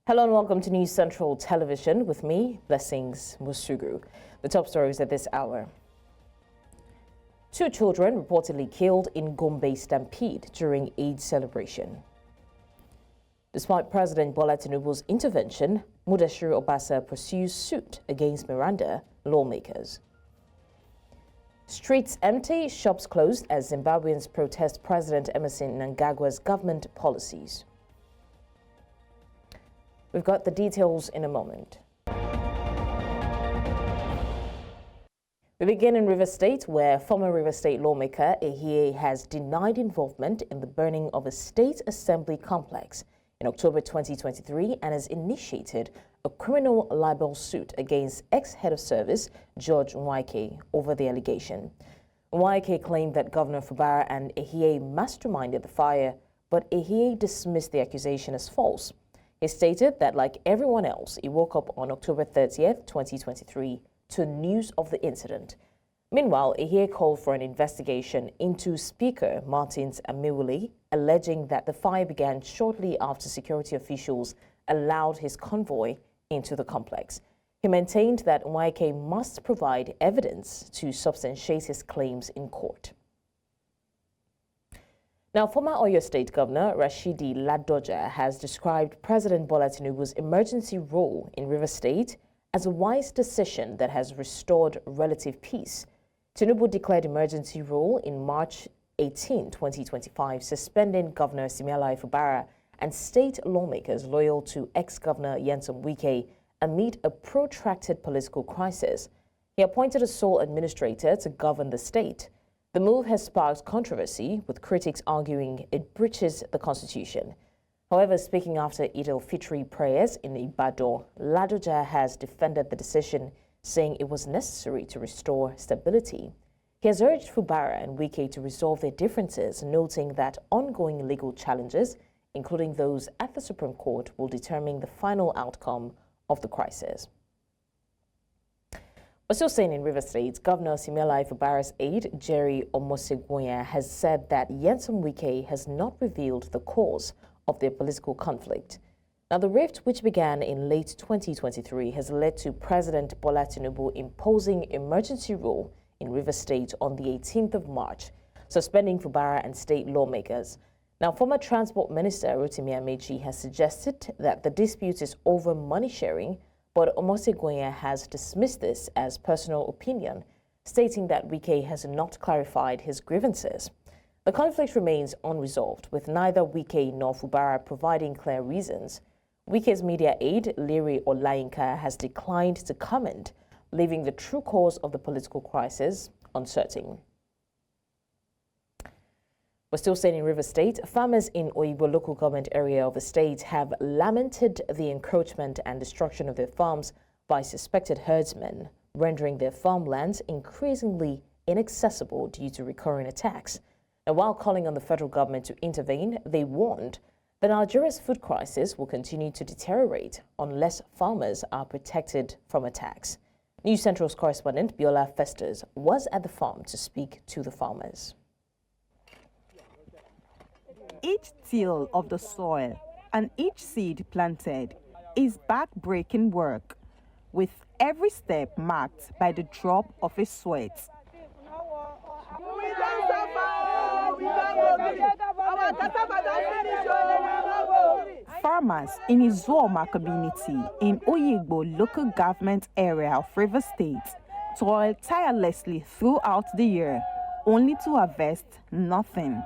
Hello and welcome to News Central Television with me, Blessings Musugu. The top stories at this hour. 2 children reportedly killed in Gombe stampede during Eid celebration. Despite President Bola Tinubu's intervention, Mudashiru Obasa pursues suit against Meranda lawmakers. Streets empty, shops closed as Zimbabweans protest President Emmerson Mnangagwa's government policies. We've got the details in a moment. We begin in Rivers State, where former Rivers State lawmaker Ehie has denied involvement in the burning of a state assembly complex in October 2023 and has initiated a criminal libel suit against ex-head of service George Nweke over the allegation. Nweke claimed that Governor Fubara and Ehie masterminded the fire, but Ehie dismissed the accusation as false. He stated that, like everyone else, he woke up on October 30th, 2023 to news of the incident. Meanwhile, Ehie called for an investigation into Speaker Martins Amiwuli, alleging that the fire began shortly after security officials allowed his convoy into the complex. He maintained that Nweke must provide evidence to substantiate his claims in court. Now, former Oyo State Governor Rashidi Ladoja has described President Bola Tinubu's emergency rule in Rivers State as a wise decision that has restored relative peace. Tinubu declared emergency rule in March 18, 2025, suspending Governor Simealai Fubara and state lawmakers loyal to ex-Governor Nyesom Wike amid a protracted political crisis. He appointed a sole administrator to govern the state. The move has sparked controversy, with critics arguing it breaches the constitution. However, speaking after Eid-el-Fitr prayers in Ibadan, Ladoja has defended the decision, saying it was necessary to restore stability. He has urged Fubara and Wike to resolve their differences, noting that ongoing legal challenges, including those at the Supreme Court, will determine the final outcome of the crisis. We're still staying in Rivers State. Governor Simealai Fubara's aide, Jerry Omosegwonya, has said that Nyesom Wike has not revealed the cause of their political conflict. Now, the rift, which began in late 2023, has led to President Bola Tinubu imposing emergency rule in Rivers State on the 18th of March, suspending Fubara and state lawmakers. Now, former Transport Minister Rotimi Amechi has suggested that the dispute is over money sharing, but Omosegwonya has dismissed this as personal opinion, stating that Wike has not clarified his grievances. The conflict remains unresolved, with neither Wike nor Fubara providing clear reasons. Wike's media aide, Liri Olayinka, has declined to comment, leaving the true cause of the political crisis uncertain. We're still staying in Rivers State. Farmers in Oyibo local government area of the state have lamented the encroachment and destruction of their farms by suspected herdsmen, rendering their farmlands increasingly inaccessible due to recurring attacks. Now, while calling on the federal government to intervene, they warned that Nigeria's food crisis will continue to deteriorate unless farmers are protected from attacks. News Central's correspondent Biola Festus was at the farm to speak to the farmers. Each till of the soil and each seed planted is back-breaking work, with every step marked by the drop of a sweat. Farmers in Izuoma community in Oyigbo local government area of Rivers State toil tirelessly throughout the year, only to harvest nothing,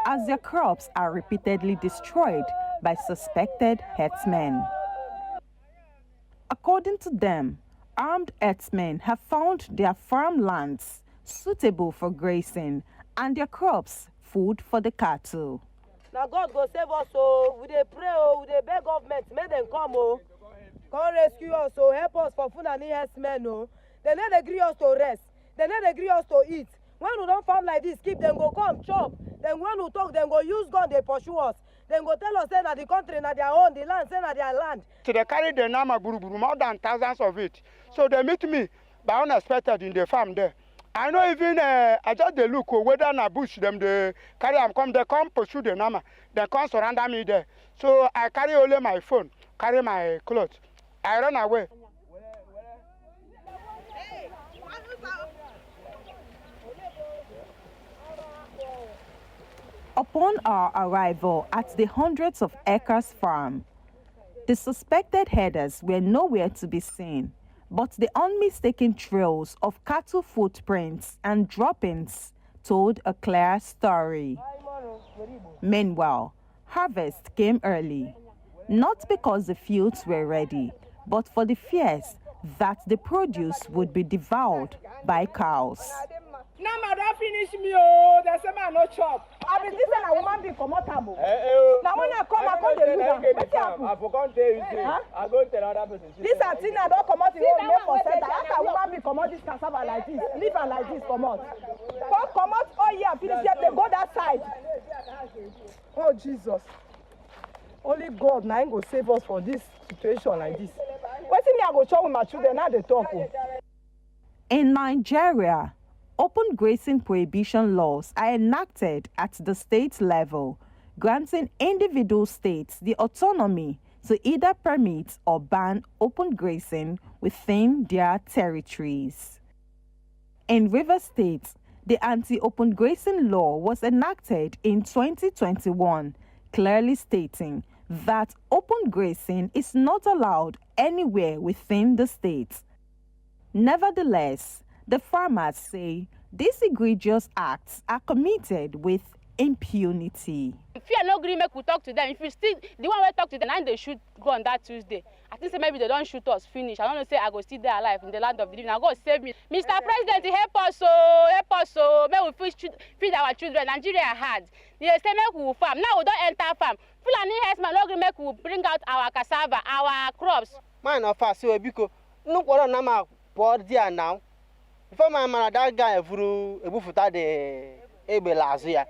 as their crops are repeatedly destroyed by suspected herdsmen. According to them, armed herdsmen have found their farmlands suitable for grazing and their crops food for the cattle. Now God go save us, so we dey pray, we dey beg government, make them come, come rescue us, help us for food and herdsmen, They not agree us to rest, they not agree us to eat. When we don't farm like this, keep them go come chop. Then when we talk, then go use gun, they pursue us. Then go tell us say that the country na their own, the land say na their land. So they carry the nama buruburu, more than thousands of it. So they meet me by unexpected in the farm there. I know even I just they look whether na bush them they carry them come, they come pursue the nama, they come surround me there. So I carry only my phone. carry my clothes. I run away. Upon our arrival at the hundreds of acres farm, the suspected herders were nowhere to be seen, but the unmistaken trails of cattle footprints and droppings told a clear story. Meanwhile, harvest came early, not because the fields were ready, but for the fears that the produce would be devoured by cows. Now, madam, finish me, oh, there's a man no chop. I mean, this is a woman be comfortable. Now, when I come, I go to you. I forgot to tell you, I go to another person. This is thing I don't come out in one for center. How can woman be come out this cassava like this? Leave her like this, come out. Come out, oh yeah, finish here, they go that side. Oh, Jesus. Only God now go save us from this situation like this. What's me, I go chop with my children, now they talk. In Nigeria, open grazing prohibition laws are enacted at the state level, granting individual states the autonomy to either permit or ban open grazing within their territories. In Rivers State, the anti-open grazing law was enacted in 2021, clearly stating that open grazing is not allowed anywhere within the state. Nevertheless, the farmers say these egregious acts are committed with impunity. If you are not agree, make we talk to them. If you still, the one we talk to them, and they should go on that Tuesday. I think maybe they don't shoot us, finish. I don't know, say I go still there alive in the land of the living. I go save me. Mr. President, help us, so may we feed our children. Nigeria hard. They say make we farm. Now we don't enter farm. Fulani Herdsmen no gree make we bring out our cassava, our crops. Man of us, so because no one nama board there now. Before my man, that guy flew a buffet de ebe lazia.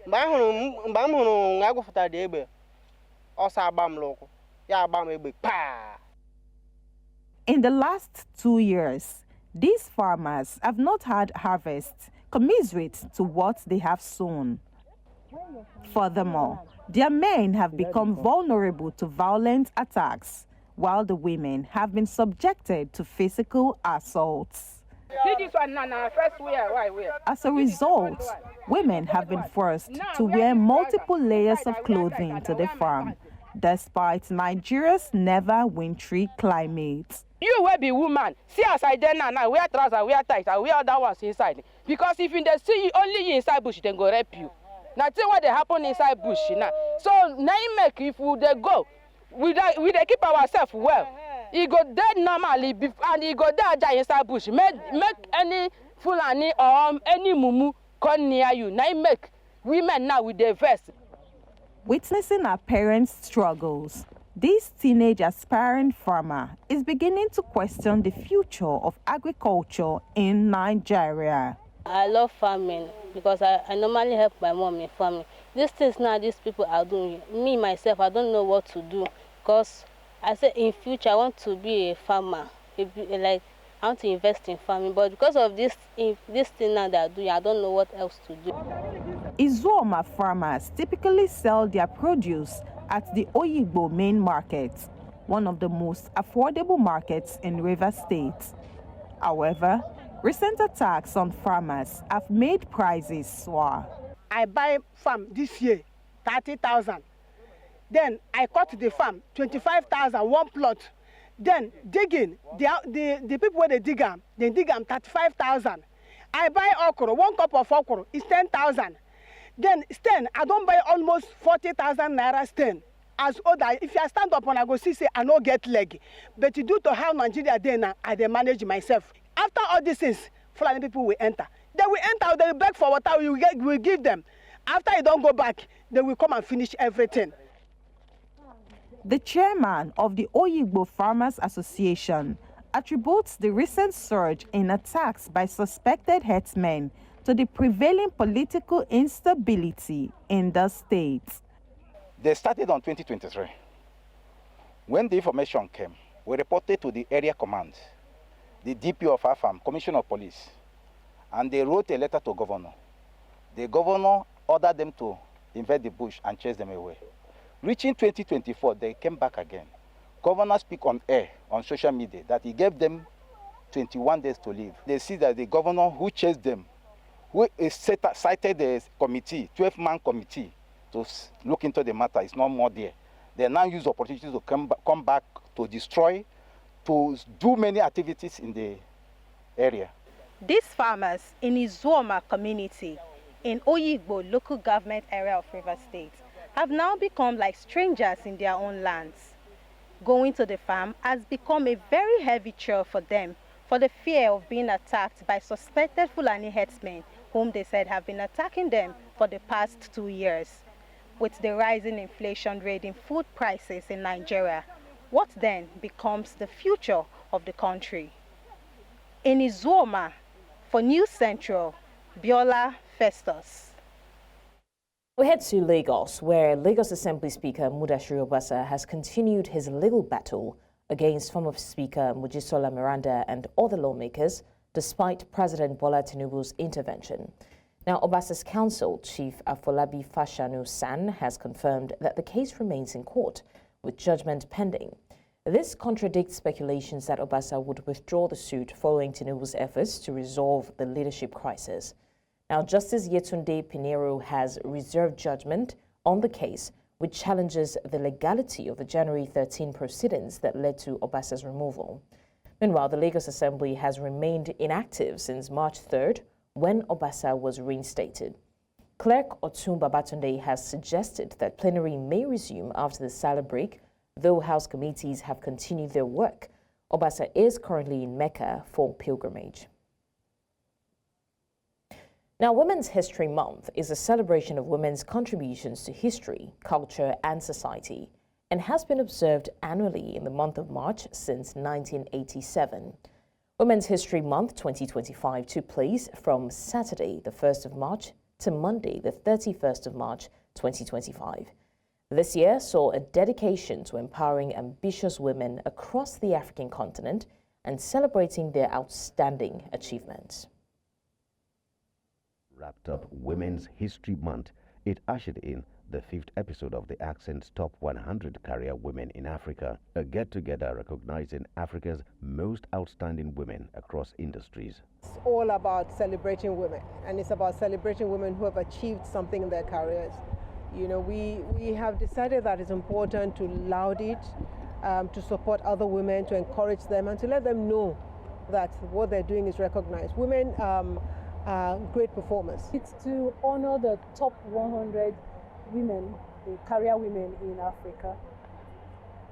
Bamunu, I go for that ebe. Osa bam loco. Ya bam ebe pa. In the last 2 years, these farmers have not had harvest commensurate to what they have sown. Furthermore, their men have become vulnerable to violent attacks, while the women have been subjected to physical assaults. As a result, women have been forced to wear multiple layers of clothing to the farm, despite Nigeria's never wintry climate. You will be woman. See as I did now, wear trousers, wear tights, I wear other ones inside. Because if they see you only inside bush, then go rape you. Now see what they happen inside bush now. So now make if we they go, we they keep ourselves well. He go dead normally and he go dead inside bush. Make any Fulani or any mumu come near you. Now make women now with their vest. Witnessing our parents' struggles, this teenage aspiring farmer is beginning to question the future of agriculture in Nigeria. I love farming because I normally help my mom in farming. These things now these people are doing, me myself, I don't know what to do because I said in future I want to be a farmer, like I want to invest in farming, but because of this thing now they are doing, I don't know what else to do. Izuoma farmers typically sell their produce at the Oyigbo main market, one of the most affordable markets in Rivers State. However, recent attacks on farmers have made prices soar. I buy farm this year, 30,000. Then I cut the farm, 25,000, one plot. Then digging, the people where they dig them 35,000. I buy okra, 1 cup of okra is 10,000. Then stand, I don't buy almost 40,000 naira stand. As other, if I stand up and I go see, say I no get leg. But due to how Nigeria dey now, I dey manage myself. After all these things, Fulani people will enter. They will enter, they will beg for water, we will give them. After you don't go back, they will come and finish everything. The chairman of the Oyigbo Farmers Association attributes the recent surge in attacks by suspected herdsmen to the prevailing political instability in the state. They started on 2023. When the information came, we reported to the area command, the DP of our farm, Commissioner of Police, and they wrote a letter to governor. The governor ordered them to invade the bush and chase them away. Reaching 2024, they came back again. Governor speak on air, on social media, that he gave them 21 days to leave. They see that the governor who chased them, who cited a committee, 12-man committee, to look into the matter, is no more there. They now use opportunities to come back to destroy, to do many activities in the area. These farmers in Izuoma community in Oyigbo local government area of River State have now become like strangers in their own lands. Going to the farm has become a very heavy chore for them for the fear of being attacked by suspected Fulani herdsmen whom they said have been attacking them for the past 2 years. With the rising inflation rate in food prices in Nigeria, what then becomes the future of the country? In Izuoma, for News Central, Biola Festus. We head to Lagos, where Lagos Assembly Speaker Mudashiru Obasa has continued his legal battle against former Speaker Mojisola Meranda and other lawmakers, despite President Bola Tinubu's intervention. Now, Obasa's counsel, Chief Afolabi Fashanu San, has confirmed that the case remains in court, with judgment pending. This contradicts speculations that Obasa would withdraw the suit following Tinubu's efforts to resolve the leadership crisis. Now, Justice Yetunde Pinheiro has reserved judgment on the case, which challenges the legality of the January 13 proceedings that led to Obasa's removal. Meanwhile, the Lagos Assembly has remained inactive since March 3rd, when Obasa was reinstated. Clerk Ottun Babatunde has suggested that plenary may resume after the Sallah break, though House committees have continued their work. Obasa is currently in Mecca for pilgrimage. Now, Women's History Month is a celebration of women's contributions to history, culture, and society, and has been observed annually in the month of March since 1987. Women's History Month 2025 took place from Saturday, the 1st of March, to Monday, the 31st of March, 2025. This year saw a dedication to empowering ambitious women across the African continent and celebrating their outstanding achievements. Wrapped up Women's History Month, it ushered in the 5th episode of the Accent's Top 100 Career Women in Africa, a get-together recognizing Africa's most outstanding women across industries. It's all about celebrating women, and it's about celebrating women who have achieved something in their careers. You know, we have decided that it's important to laud it, to support other women, to encourage them, and to let them know that what they're doing is recognized. Women are great performers. It's to honor the top 100 women, the career women in Africa.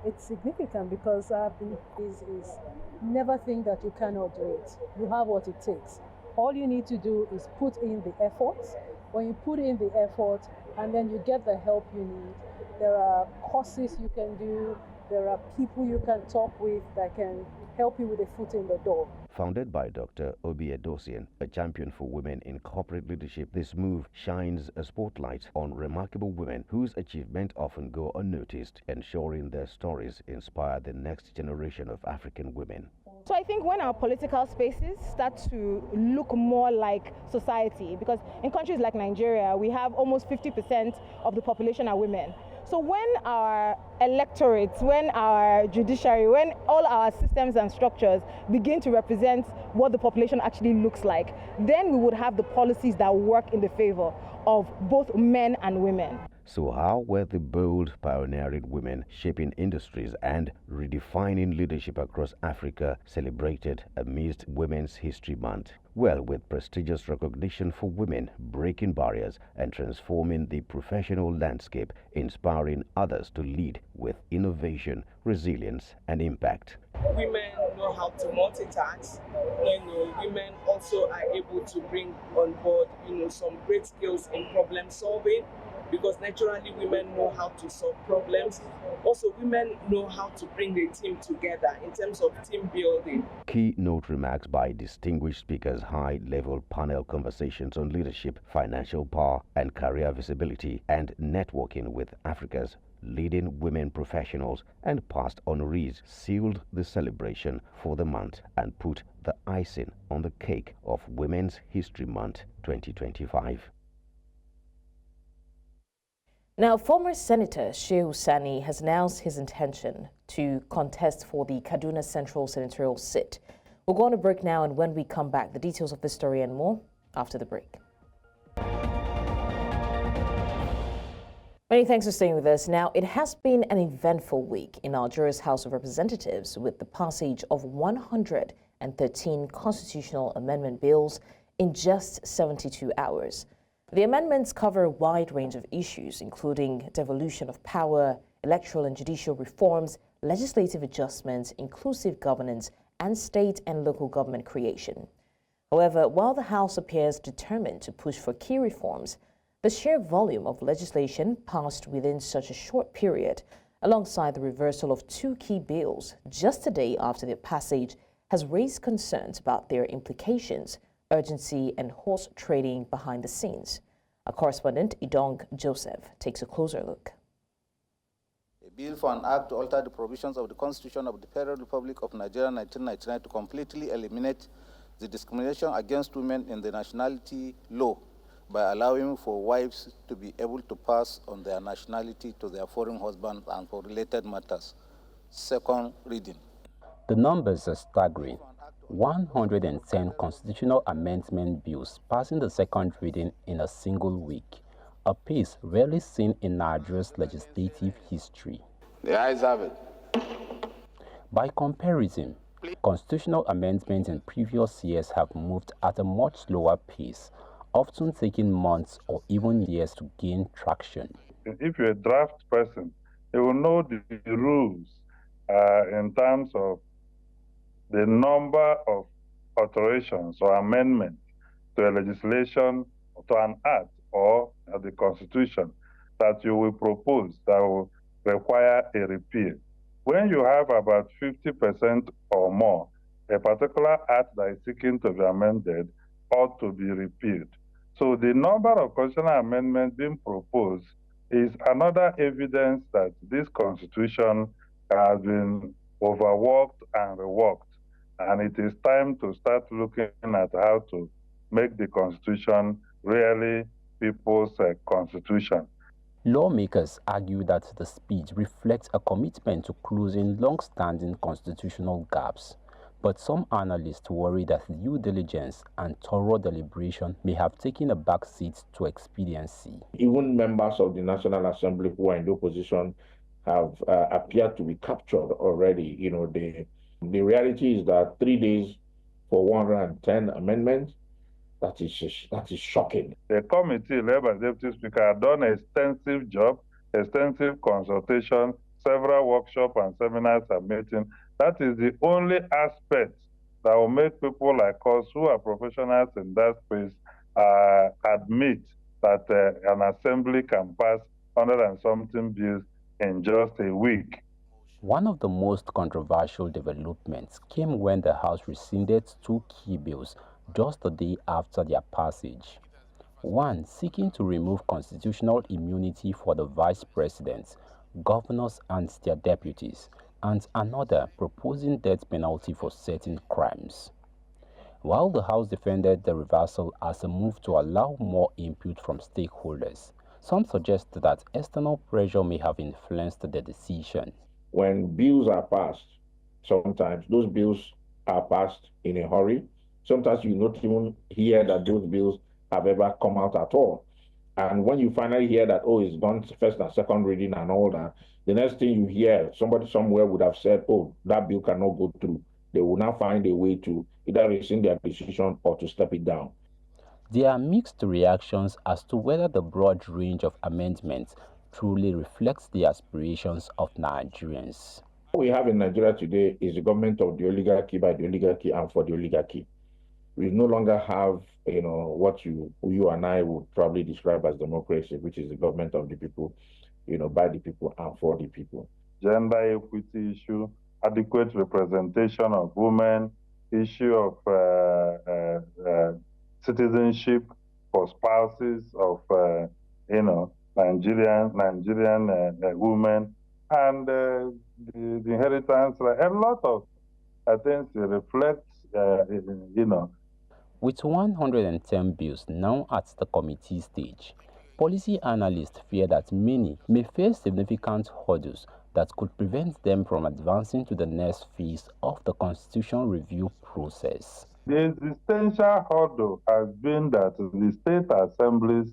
It's significant because is never think that you cannot do it. You have what it takes. All you need to do is put in the effort. When you put in the effort and then you get the help you need, there are courses you can do, there are people you can talk with that can help you with a foot in the door. Founded by Dr. Obi Edosian, a champion for women in corporate leadership, this move shines a spotlight on remarkable women whose achievements often go unnoticed, ensuring their stories inspire the next generation of African women. So I think when our political spaces start to look more like society, because in countries like Nigeria, we have almost 50% of the population are women. So when our electorates, when our judiciary, when all our systems and structures begin to represent what the population actually looks like, then we would have the policies that work in the favor of both men and women. So how were the bold, pioneering women shaping industries and redefining leadership across Africa celebrated amidst Women's History Month? Well, with prestigious recognition for women breaking barriers and transforming the professional landscape, inspiring others to lead with innovation, resilience, and impact. Women know how to multitask. Women also are able to bring on board, some great skills in problem solving, because naturally women know how to solve problems. Also, women know how to bring the team together in terms of team building. Keynote remarks by distinguished speakers, high-level panel conversations on leadership, financial power, and career visibility, and networking with Africa's leading women professionals and past honorees sealed the celebration for the month and put the icing on the cake of Women's History Month 2025. Now, former Senator Shehu Sani has announced his intention to contest for the Kaduna Central Senatorial seat. We're going to break now, and when we come back, the details of this story and more after the break. Many thanks for staying with us. Now, it has been an eventful week in Nigeria's House of Representatives with the passage of 113 constitutional amendment bills in just 72 hours. The amendments cover a wide range of issues, including devolution of power, electoral and judicial reforms, legislative adjustments, inclusive governance, and state and local government creation. However, while the House appears determined to push for key reforms, the sheer volume of legislation passed within such a short period, alongside the reversal of two key bills just a day after their passage, has raised concerns about their implications, urgency, and horse trading behind the scenes. Our correspondent, Idong Joseph, takes a closer look. A bill for an act to alter the provisions of the Constitution of the Federal Republic of Nigeria 1999 to completely eliminate the discrimination against women in the nationality law by allowing for wives to be able to pass on their nationality to their foreign husbands and for related matters. Second reading. The numbers are staggering. 110 constitutional amendment bills passing the second reading in a single week, a pace rarely seen in Nigeria's legislative history. The ayes have it. By comparison, constitutional amendments in previous years have moved at a much slower pace, often taking months or even years to gain traction. If you're a draft person, you will know the rules in terms of the number of alterations or amendments to a legislation, to an act or the Constitution that you will propose that will require a repeal. When you have about 50% or more, a particular act that is seeking to be amended ought to be repealed. So the number of constitutional amendments being proposed is another evidence that this Constitution has been overworked and reworked. And it is time to start looking at how to make the Constitution really people's constitution. Lawmakers argue that the speed reflects a commitment to closing long-standing constitutional gaps. But some analysts worry that due diligence and thorough deliberation may have taken a backseat to expediency. Even members of the National Assembly who are in the opposition have appeared to be captured already. You know, the reality is that 3 days for 110 amendments, that is shocking. The committee led by the Deputy Speaker had done an extensive job, extensive consultation, several workshops and seminars and meetings. That is the only aspect that will make people like us who are professionals in that space admit that an assembly can pass 100 and something bills in just a week. One of the most controversial developments came when the House rescinded two key bills just a day after their passage. One seeking to remove constitutional immunity for the vice presidents, governors and their deputies, and another proposing death penalty for certain crimes. While the House defended the reversal as a move to allow more input from stakeholders, some suggest that external pressure may have influenced the decision. When bills are passed, sometimes those bills are passed in a hurry. Sometimes you not even hear that those bills have ever come out at all. And when you finally hear that, oh, it's gone first and second reading and all that, the next thing you hear, somebody somewhere would have said, oh, that bill cannot go through. They will now find a way to either rescind their decision or to step it down. There are mixed reactions as to whether the broad range of amendments truly reflects the aspirations of Nigerians. What we have in Nigeria today is the government of the oligarchy, by the oligarchy, and for the oligarchy. We no longer have, what you and I would probably describe as democracy, which is the government of the people, by the people and for the people. Gender equity issue, adequate representation of women, issue of citizenship for spouses of, Nigerian women, and the inheritance, a lot of things reflect, With 110 bills now at the committee stage, policy analysts fear that many may face significant hurdles that could prevent them from advancing to the next phase of the constitution review process. The existential hurdle has been that the state assemblies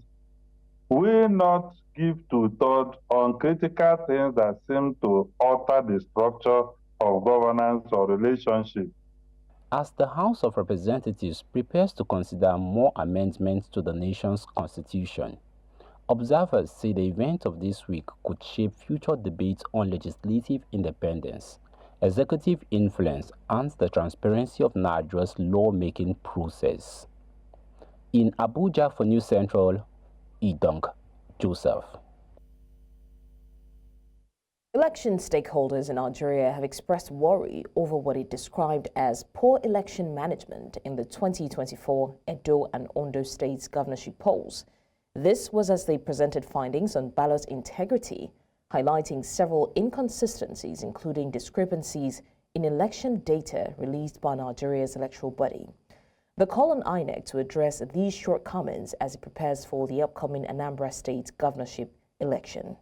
will not give two thought on critical things that seem to alter the structure of governance or relationship. As the House of Representatives prepares to consider more amendments to the nation's constitution, observers say the event of this week could shape future debates on legislative independence, executive influence, and the transparency of Nigeria's lawmaking process. In Abuja for News Central, Idong Joseph. Election stakeholders in Nigeria have expressed worry over what it described as poor election management in the 2024 Edo and Ondo states governorship polls. This was as they presented findings on ballot integrity, highlighting several inconsistencies, including discrepancies in election data released by Nigeria's electoral body. The call on INEC to address these shortcomings as it prepares for the upcoming Anambra State governorship election.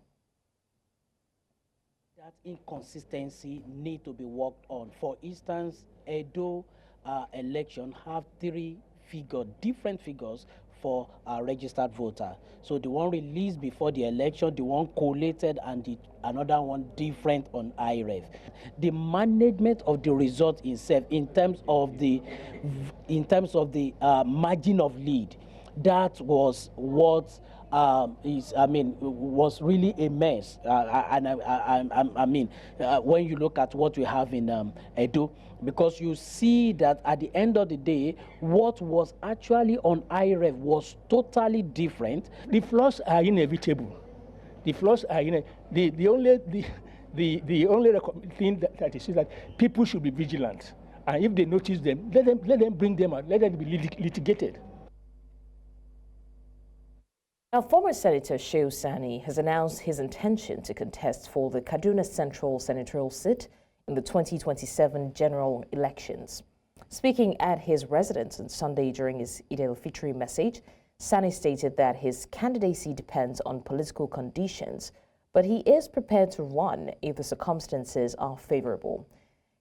That inconsistency need to be worked on. For instance, Edo election have different figures for a registered voter. So the one released before the election, the one collated, and another one different on IREF. The management of the result itself, in terms of the margin of lead, that was what was really a mess. When you look at what we have in Edo, because you see that at the end of the day, what was actually on IREF was totally different. The flaws are inevitable. The flaws are the only thing that is that people should be vigilant, and if they notice them, let them bring them out. Let them be litigated. Now, former Senator Shehu Sani has announced his intention to contest for the Kaduna Central senatorial seat in the 2027 general elections. Speaking at his residence on Sunday during his Eid-el-Fitr message, Sani stated that his candidacy depends on political conditions, but he is prepared to run if the circumstances are favorable.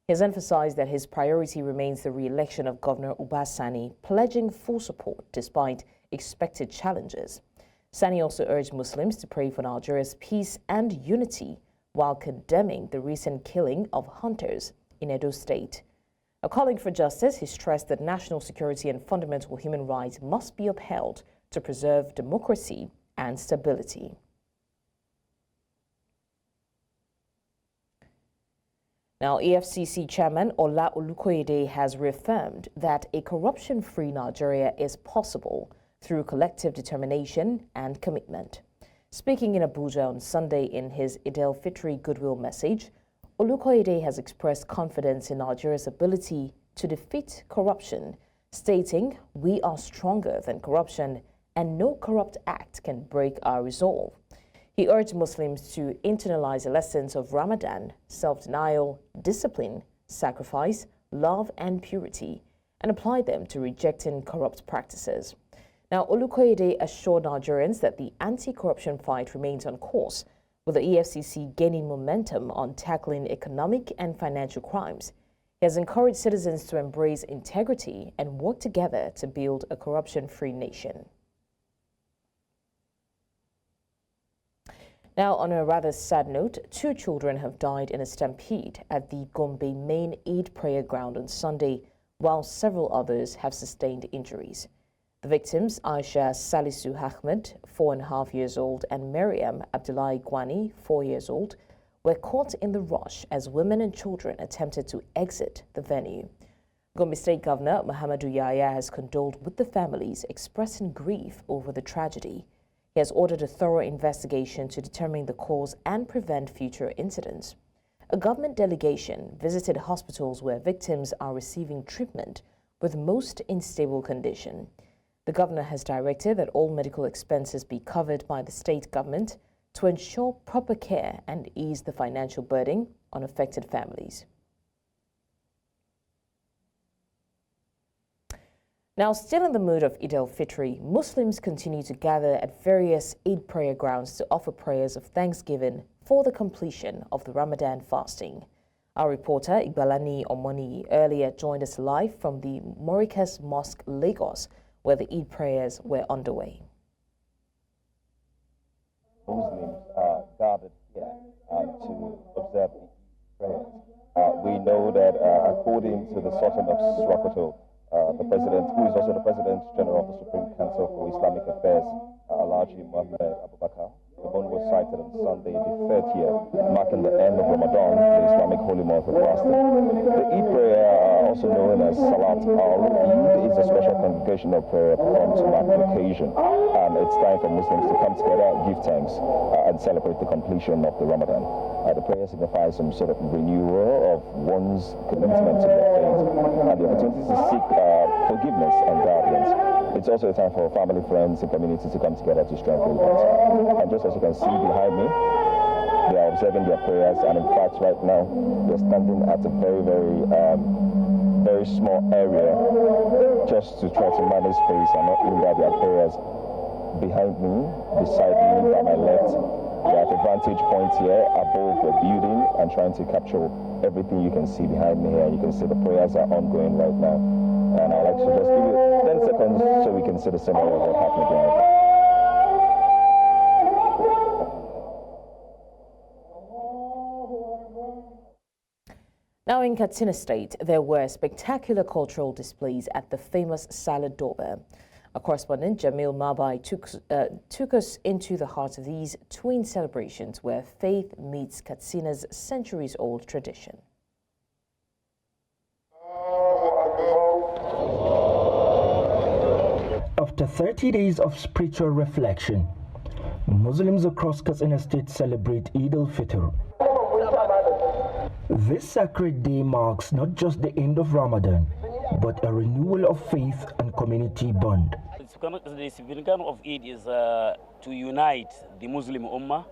He has emphasized that his priority remains the re-election of Governor Obasa, pledging full support despite expected challenges. Sani also urged Muslims to pray for Nigeria's peace and unity while condemning the recent killing of hunters in Edo State. A calling for justice, he stressed that national security and fundamental human rights must be upheld to preserve democracy and stability. Now, EFCC Chairman Ola Olukoyede has reaffirmed that a corruption-free Nigeria is possible through collective determination and commitment. Speaking in Abuja on Sunday in his Eid-el-Fitr goodwill message, Olukoyede has expressed confidence in Nigeria's ability to defeat corruption, stating, "We are stronger than corruption and no corrupt act can break our resolve." He urged Muslims to internalize the lessons of Ramadan, self-denial, discipline, sacrifice, love and purity, and apply them to rejecting corrupt practices. Now, Olukoyede assured Nigerians that the anti-corruption fight remains on course, with the EFCC gaining momentum on tackling economic and financial crimes. He has encouraged citizens to embrace integrity and work together to build a corruption-free nation. Now, on a rather sad note, 2 children have died in a stampede at the Gombe main Eid prayer ground on Sunday, while several others have sustained injuries. The victims, Aisha Salisu Ahmed, 4.5 years old, and Miriam Abdullahi Gwani, 4 years old, were caught in the rush as women and children attempted to exit the venue. Gombe State Governor Muhammadu Yahya has condoled with the families, expressing grief over the tragedy. He has ordered a thorough investigation to determine the cause and prevent future incidents. A government delegation visited hospitals where victims are receiving treatment with most in stable condition. The governor has directed that all medical expenses be covered by the state government to ensure proper care and ease the financial burden on affected families. Now, still in the mood of Eid-el-Fitr, Muslims continue to gather at various Eid prayer grounds to offer prayers of thanksgiving for the completion of the Ramadan fasting. Our reporter, Igbalani Omoni, earlier joined us live from the Morikas Mosque, Lagos, where the Eid prayers were underway. Muslims are gathered here to observe the prayers. We know that according to the Sultan of Sokoto, the President, who is also the President General of the Supreme Council for Islamic Affairs, Alhaji Muhammad Abubakar, the one was cited on Sunday, the third year, marking the end of Ramadan, the Islamic holy month of fasting. The Eid prayer, also known as Sallah al-Eid, is a special congregational prayer performed to mark the occasion. It's time for Muslims to come together, give thanks, and celebrate the completion of the Ramadan. The prayer signifies some sort of renewal of one's commitment to their faith and the opportunity to seek forgiveness and guidance. It's also a time for family, friends, and community to come together to strengthen bonds. And just as you can see behind me, they are observing their prayers, and in fact right now they're standing at a very small area just to try to manage space and not hinder their prayers. Behind me, beside me, by my left, they're at a vantage point here above a building and trying to capture everything you can see behind me here. You can see the prayers are ongoing right now. And I'd like to just give you 10 seconds so we can see the scenario of what's happening behind me. Now in Katsina State, there were spectacular cultural displays at the famous Sallah. Our correspondent Jamil Mabai took us into the heart of these twin celebrations where faith meets Katsina's centuries-old tradition. After 30 days of spiritual reflection, Muslims across Katsina State celebrate Eid-el-Fitr. This sacred day marks not just the end of Ramadan, but a renewal of faith and community bond. The significance of Eid is to unite the Muslim Ummah,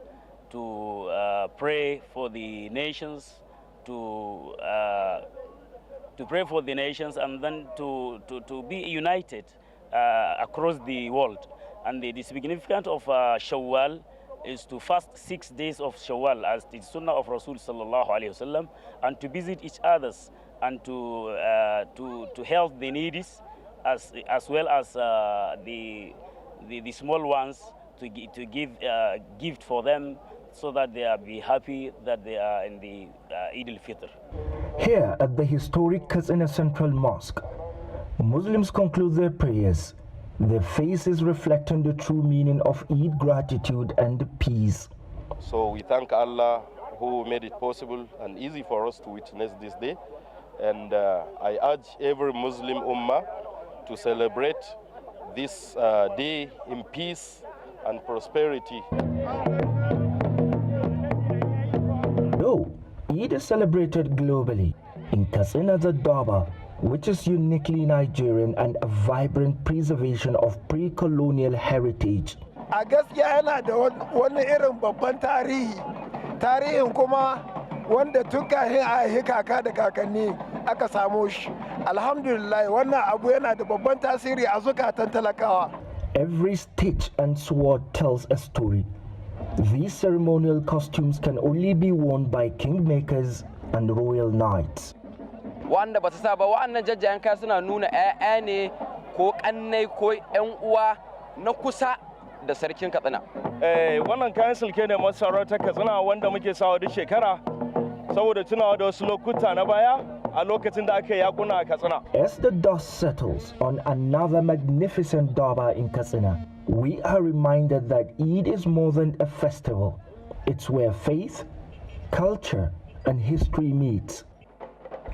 to pray for the nations, to pray for the nations, and then to be united across the world. And the significance of Shawwal is to fast 6 days of Shawwal as the Sunnah of Rasul sallallahu alaihi wasallam, and to visit each others and to help the needy as well as the small ones, to give gift for them so that they are be happy that they are in the Eid-el-Fitr. Here at the historic Katsina Central Mosque, Muslims conclude their prayers, their faces reflecting the true meaning of Eid gratitude and peace. So we thank Allah who made it possible and easy for us to witness this day. And I urge every Muslim Ummah to celebrate this day in peace and prosperity. Though Eid is celebrated globally, in Katsina the Daba, which is uniquely Nigerian and a vibrant preservation of pre-colonial heritage. A gaskiya yana da wani irin babban tarihin kuma wanda tun kafin a yi kaka da kakanni aka samo shi. Alhamdulillah, wannan abu yana da babban tasiri a zukatan talakawa. Every stitch and sword tells a story. These ceremonial costumes can only be worn by kingmakers and royal knights. Wanda ba su saba wa'annan jajjayen kaya suna nuna 'ya'ya ne ko kannai ko 'yan uwa na kusa da sarkin Katsina. Wannan kayan silke ne masarautar Katsina wanda muke sawa duk shekara saboda tunawa da wasu lokuta na baya a lokacin da aka yi yakuna a Katsina. As the dust settles on another magnificent Daba in Katsina, we are reminded that Eid is more than a festival. It's where faith, culture, and history meet.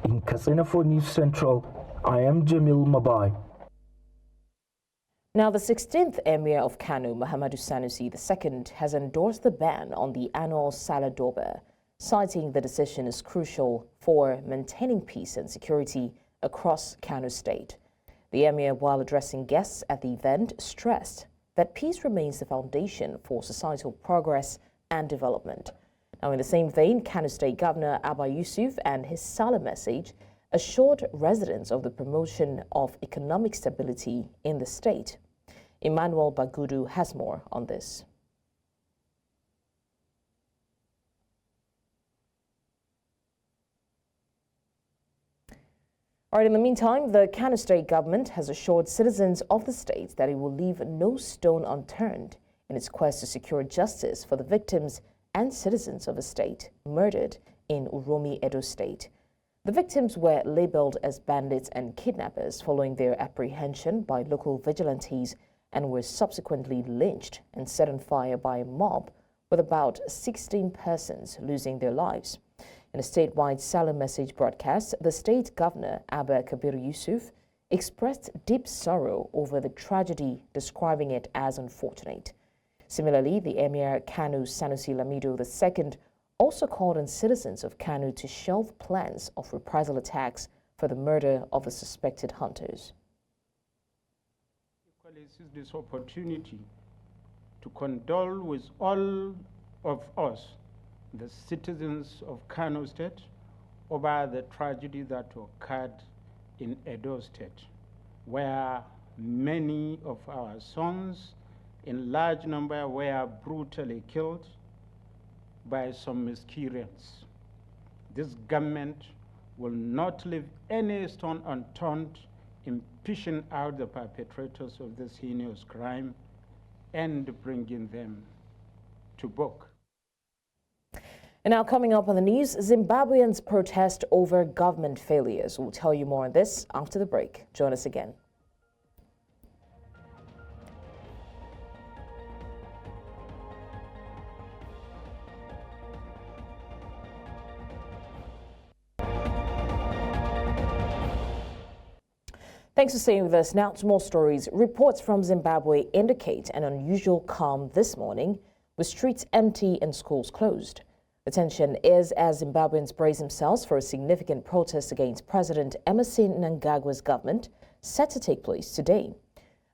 In Katsina for News Central, I am Jamil Mabai. Now, the 16th Emir of Kano, Muhammadu Sanusi II, has endorsed the ban on the annual Sallah, citing the decision as crucial for maintaining peace and security across Kano State. The Emir, while addressing guests at the event, stressed that peace remains the foundation for societal progress and development. Now, in the same vein, Kano State Governor Abba Yusuf and his Sallah message assured residents of the promotion of economic stability in the state. Emmanuel Bagudu has more on this. All right, in the meantime, the Kano state government has assured citizens of the state that it will leave no stone unturned in its quest to secure justice for the victims and citizens of the state murdered in Uromi, Edo State. The victims were labeled as bandits and kidnappers following their apprehension by local vigilantes and were subsequently lynched and set on fire by a mob, with about 16 persons losing their lives. In a statewide Sallah message broadcast, the state governor, Abba Kabir Yusuf, expressed deep sorrow over the tragedy, describing it as unfortunate. Similarly, the Emir Kanu Sanusi Lamido II also called on citizens of Kanu to shelve plans of reprisal attacks for the murder of the suspected hunters. Equally, seize this opportunity to condole with all of us, the citizens of Kano State, over the tragedy that occurred in Edo State, where many of our sons in large number were brutally killed by some miscreants. This government will not leave any stone unturned in fishing out the perpetrators of this heinous crime and bringing them to book. And now coming up on the news, Zimbabweans protest over government failures. We'll tell you more on this after the break. Join us again. Thanks for staying with us. Now to more stories. Reports from Zimbabwe indicate an unusual calm this morning, with streets empty and schools closed. The tension is as Zimbabweans brace themselves for a significant protest against President Emmerson Mnangagwa's government, set to take place today.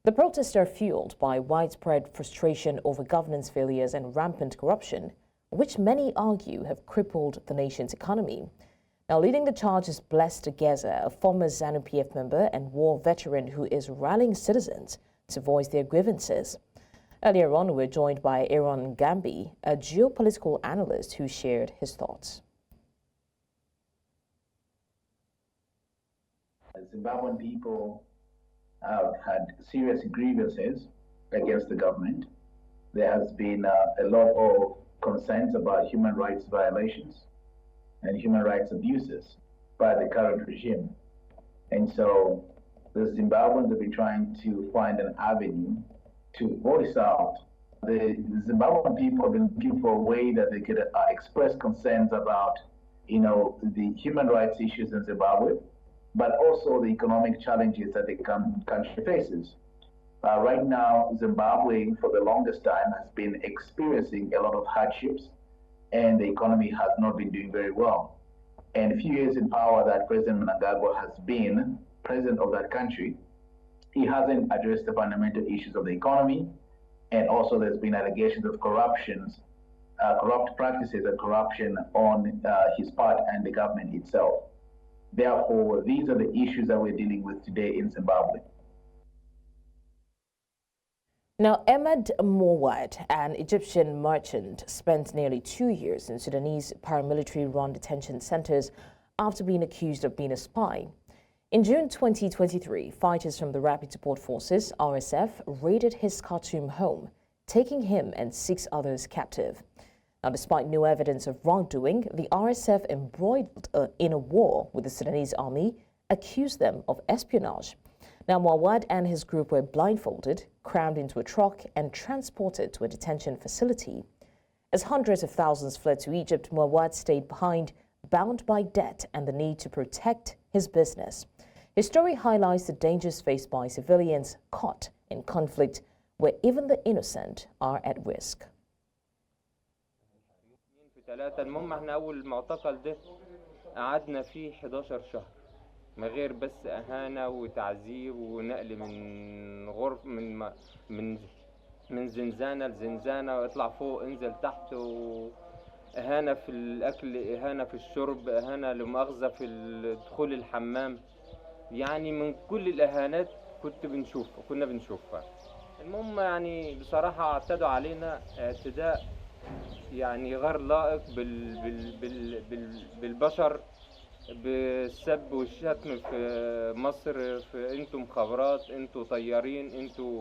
The protests are fueled by widespread frustration over governance failures and rampant corruption, which many argue have crippled the nation's economy. Now, leading the charge is Blessed Geza, a former ZANU-PF member and war veteran who is rallying citizens to voice their grievances. Earlier on, we were joined by Aaron Gambi, a geopolitical analyst who shared his thoughts. Zimbabwean people have had serious grievances against the government. There has been a lot of concerns about human rights violations and human rights abuses by the current regime. And so the Zimbabweans have been trying to find an avenue to voice out. The Zimbabwean people have been looking for a way that they could express concerns about, the human rights issues in Zimbabwe, but also the economic challenges that the country faces. Right now, Zimbabwe, for the longest time, has been experiencing a lot of hardships, and the economy has not been doing very well. And a few years in power that President Mnangagwa has been president of that country, he hasn't addressed the fundamental issues of the economy, and also there's been allegations of corrupt practices and corruption on his part and the government itself. Therefore, these are the issues that we're dealing with today in Zimbabwe. Now, Ahmed Mowad, an Egyptian merchant, spent nearly 2 years in Sudanese paramilitary-run detention centers after being accused of being a spy. In June 2023, fighters from the Rapid Support Forces, RSF, raided his Khartoum home, taking him and 6 others captive. Now, despite no evidence of wrongdoing, the RSF, embroiled in a war with the Sudanese army, accused them of espionage. Now, Mawad and his group were blindfolded, crammed into a truck, and transported to a detention facility. As hundreds of thousands fled to Egypt, Mawad stayed behind, bound by debt and the need to protect his business. His story highlights the dangers faced by civilians caught in conflict, where even the innocent are at risk. المهم احنا اول معتقل ده قعدنا فيه 11 شهر من غير بس اهانه وتعذيب ونقل من غرف من زنزانه لزنزانه واطلع فوق انزل تحت إهانة في الأكل، إهانة في الشرب، إهانة لمؤاخذة في دخول الحمام، يعني من كل الإهانات كنا بنشوفها. المهم يعني بصراحة اعتدوا علينا اعتداء يعني غير لائق بالبشر، بالسب والشتم في مصر، في انتم مخابرات، انتم طيارين، انتم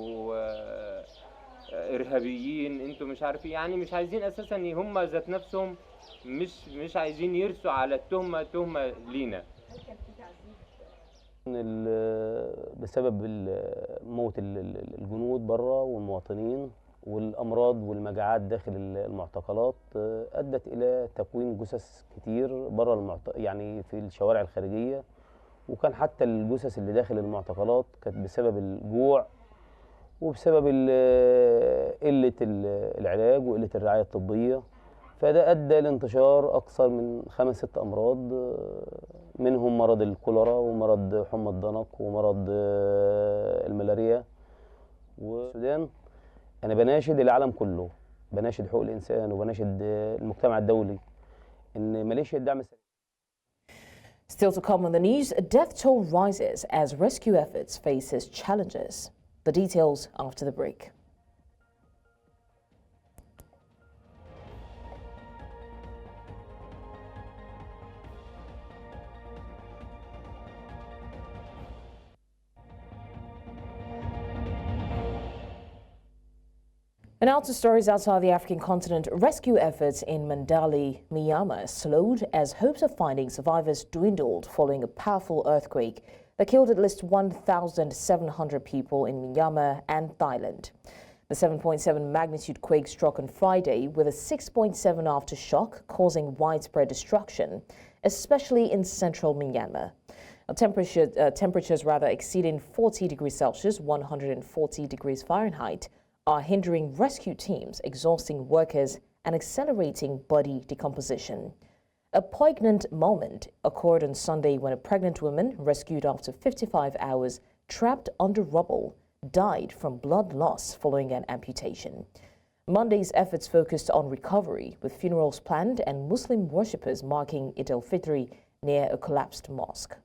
ارهابيين، انتم مش عارف يعني مش عايزين اساسا هم ذات نفسهم مش عايزين يرسوا على تهمة لينا. بسبب موت الجنود بره والمواطنين والامراض والمجاعات داخل المعتقلات ادت الى تكوين جثث كتير بره يعني في الشوارع الخارجيه، وكان حتى الجثث اللي داخل المعتقلات كانت بسبب الجوع وبسبب قله العلاج وقله الرعايه الطبيه، فده ادى لانتشار اكثر من 5-6 امراض، منهم مرض الكوليرا ومرض حمى الضنك ومرض الملاريا. والسودان أنا بناشد العالم كله، بناشد حقوق الإنسان وبناشد المجتمع الدولي إن ماليشيا الدعم السريع. Still to come on the news, death toll rises as rescue efforts faces challenges. The details after the break. And now to stories outside the African continent. Rescue efforts in Mandali, Myanmar slowed as hopes of finding survivors dwindled following a powerful earthquake that killed at least 1,700 people in Myanmar and Thailand. The 7.7 magnitude quake struck on Friday with a 6.7 aftershock, causing widespread destruction, especially in central Myanmar. Temperatures exceeding 40 degrees Celsius, 140 degrees Fahrenheit, are hindering rescue teams, exhausting workers, and accelerating body decomposition. A poignant moment occurred on Sunday when a pregnant woman, rescued after 55 hours trapped under rubble, died from blood loss following an amputation. Monday's efforts focused on recovery, with funerals planned and Muslim worshippers marking Eid-el-Fitr near a collapsed mosque.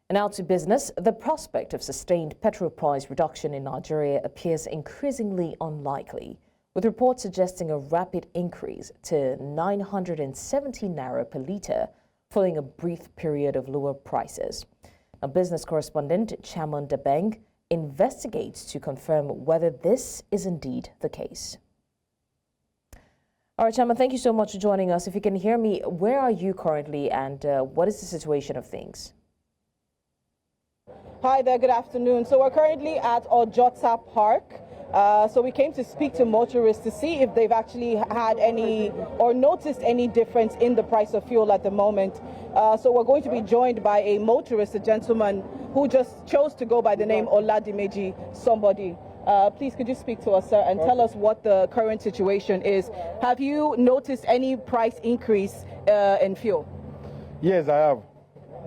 And now to business. The prospect of sustained petrol price reduction in Nigeria appears increasingly unlikely, with reports suggesting a rapid increase to 970 naira per litre following a brief period of lower prices. A business correspondent, Chairman Dabeng, investigates to confirm whether this is indeed the case. All right, Chairman, thank you so much for joining us. If you can hear me, where are you currently and what is the situation of things? Hi there, good afternoon. So we're currently at Ojota Park. So we came to speak to motorists to see if they've actually had any or noticed any difference in the price of fuel at the moment. So we're going to be joined by a motorist, a gentleman who just chose to go by the name Oladimeji somebody. Please, could you speak to us, sir, and tell us what the current situation is? Have you noticed any price increase in fuel? Yes, I have.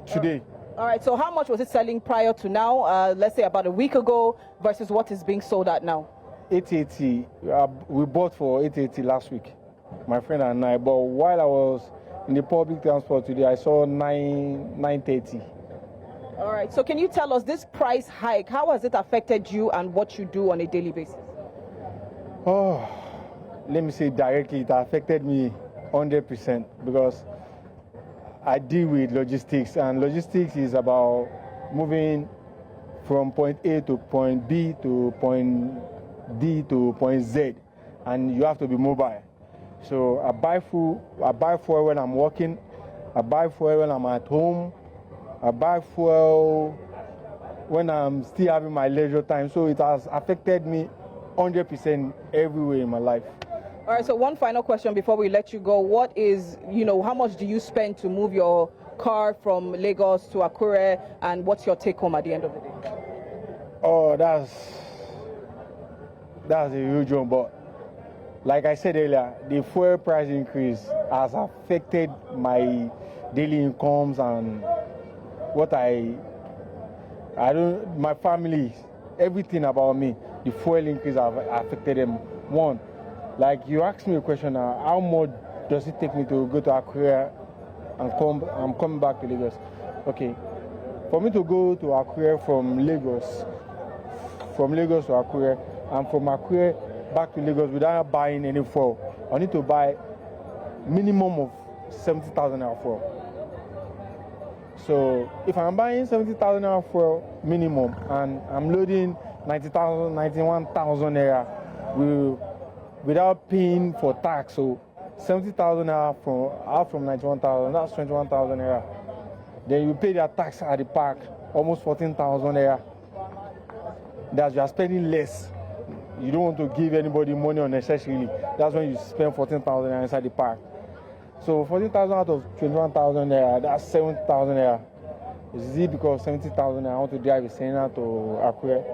Today. All right, so how much was it selling prior to now, let's say about a week ago, versus what is being sold at now? 880. We bought for 880 last week, my friend and I. But while I was in the public transport today, I saw 930. All right, so can you tell us this price hike, how has it affected you and what you do on a daily basis? Oh, let me say directly, it affected me 100% because I deal with logistics, and logistics is about moving from point A to point B to point D to point Z, and you have to be mobile. So I buy fuel when I'm working, I buy fuel when I'm at home, I buy fuel when I'm still having my leisure time. So it has affected me 100% everywhere in my life. All right, so one final question before we let you go. What is, how much do you spend to move your car from Lagos to Akure, and what's your take home at the end of the day? Oh, that's a huge one, but like I said earlier, the fuel price increase has affected my daily incomes and what I don't, my family, everything about me, the fuel increase have affected them. One, like you asked me a question, how much does it take me to go to Akure and I'm coming back to Lagos? Okay, for me to go to Akure from Lagos to Akure, and from Akure back to Lagos without buying any fuel, I need to buy minimum of 70,000 naira fuel. So if I'm buying 70,000 naira fuel minimum and I'm loading 90,000, 91,000 naira without paying for tax, so 70,000 naira from 91,000, that's 21,000 naira. Then you pay their tax at the park, almost 14,000 naira. That you are spending less. You don't want to give anybody money unnecessarily. That's when you spend 14,000 naira inside the park. So 14,000 out of 21,000 naira, that's 7,000 naira. Is it because 70,000 naira I want to drive a Senna to Akure?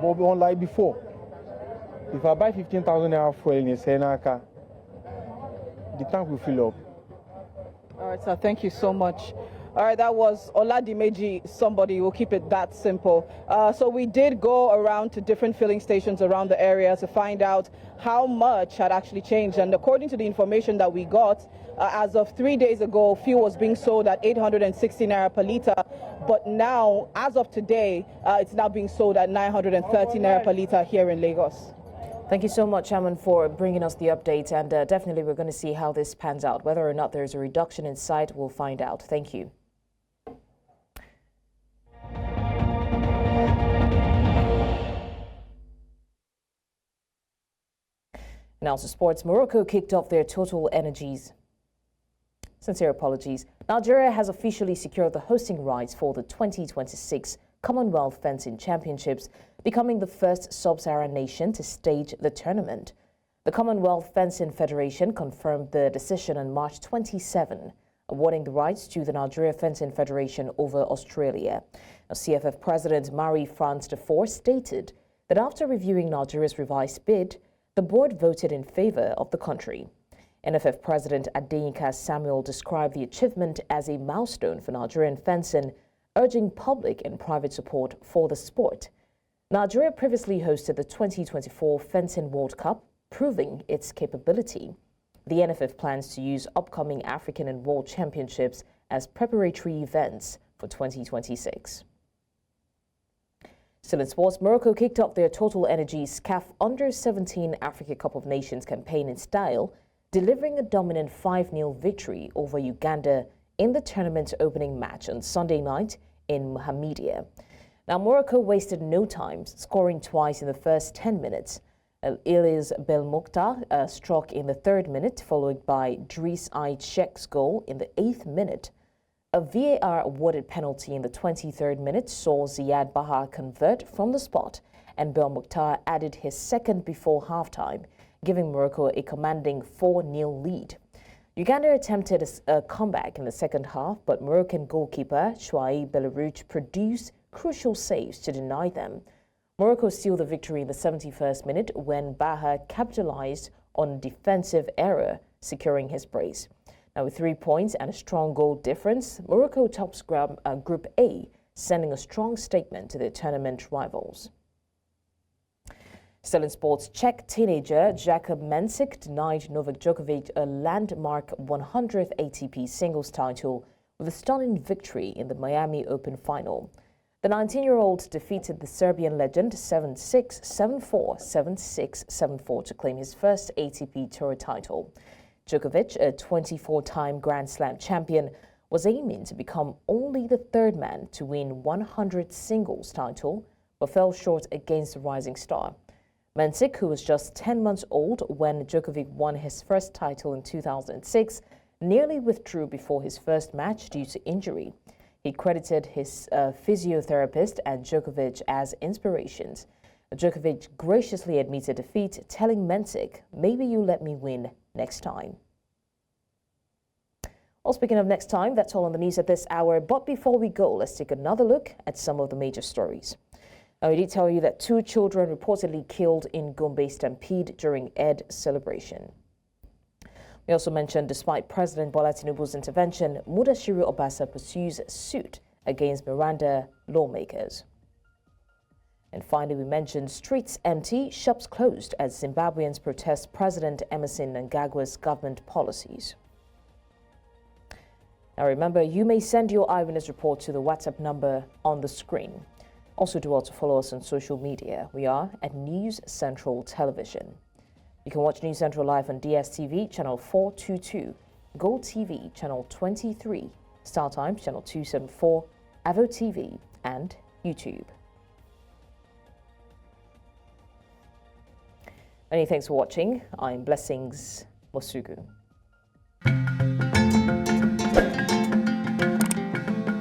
But unlike before, if I buy 15,000 naira fuel in a Senna car, the tank will fill up. All right, sir, thank you so much. All right, that was Oladimeji, somebody, we'll keep it that simple. So we did go around to different filling stations around the area to find out how much had actually changed. And according to the information that we got, as of 3 days ago, fuel was being sold at 860 naira per litre. But now, as of today, it's now being sold at 930 naira per litre here in Lagos. Thank you so much, Aman, for bringing us the update. And definitely we're going to see how this pans out. Whether or not there's a reduction in sight, we'll find out. Thank you. Now to sports. Morocco kicked off their Total Energies. Sincere apologies. Nigeria has officially secured the hosting rights for the 2026 Commonwealth Fencing Championships, becoming the first sub-Saharan nation to stage the tournament. The Commonwealth Fencing Federation confirmed the decision on March 27, awarding the rights to the Nigeria Fencing Federation over Australia. Now, CFF President Marie-France Defour stated that after reviewing Nigeria's revised bid, the board voted in favor of the country. NFF President Adeyinka Samuel described the achievement as a milestone for Nigerian fencing, urging public and private support for the sport. Nigeria previously hosted the 2024 Fencing World Cup, proving its capability. The NFF plans to use upcoming African and World Championships as preparatory events for 2026. Still in sports, Morocco kicked off their Total Energies CAF Under-17 Africa Cup of Nations campaign in style, delivering a dominant 5-0 victory over Uganda in the tournament's opening match on Sunday night in Mohammedia. Now, Morocco wasted no time, scoring twice in the first 10 minutes. Ilyas Belmokhtar struck in the 3rd minute, followed by Driss Ait Sheikh's goal in the 8th minute. A VAR-awarded penalty in the 23rd minute saw Ziad Bahar convert from the spot, and Belmokhtar added his second before halftime, giving Morocco a commanding 4-0 lead. Uganda attempted a comeback in the second half, but Moroccan goalkeeper Chouaib Bellerouche produced crucial saves to deny them. Morocco sealed the victory in the 71st minute when Bahar capitalized on a defensive error, securing his brace. Now, with 3 points and a strong goal difference, Morocco tops Group A, sending a strong statement to their tournament rivals. Still in sports, Czech teenager Jakub Mensik denied Novak Djokovic a landmark 100th ATP singles title with a stunning victory in the Miami Open final. The 19-year-old defeated the Serbian legend 7-6, 7-4, 7-6, 7-4 to claim his first ATP Tour title. Djokovic, a 24-time Grand Slam champion, was aiming to become only the 3rd man to win 100 singles title, but fell short against the rising star. Mensik, who was just 10 months old when Djokovic won his first title in 2006, nearly withdrew before his first match due to injury. He credited his physiotherapist and Djokovic as inspirations. Djokovic graciously admitted defeat, telling Mensik, "Maybe you let me win next time." Well, speaking of next time, that's all on the news at this hour. But before we go, let's take another look at some of the major stories. Now, we did tell you that 2 children reportedly killed in Gombe stampede during Eid celebration. We also mentioned despite President Bola Tinubu's intervention, Mudashiru Obasa pursues suit against Meranda lawmakers. And finally, we mentioned streets empty, shops closed as Zimbabweans protest President Emerson Mnangagwa's government policies. Now remember, you may send your eyewitness report to the WhatsApp number on the screen. Also do well to follow us on social media. We are at News Central Television. You can watch News Central live on DSTV, channel 422, Gold TV, channel 23, Star Times, channel 274, Avo TV, and YouTube. Many thanks for watching. I'm Blessings Mosugu.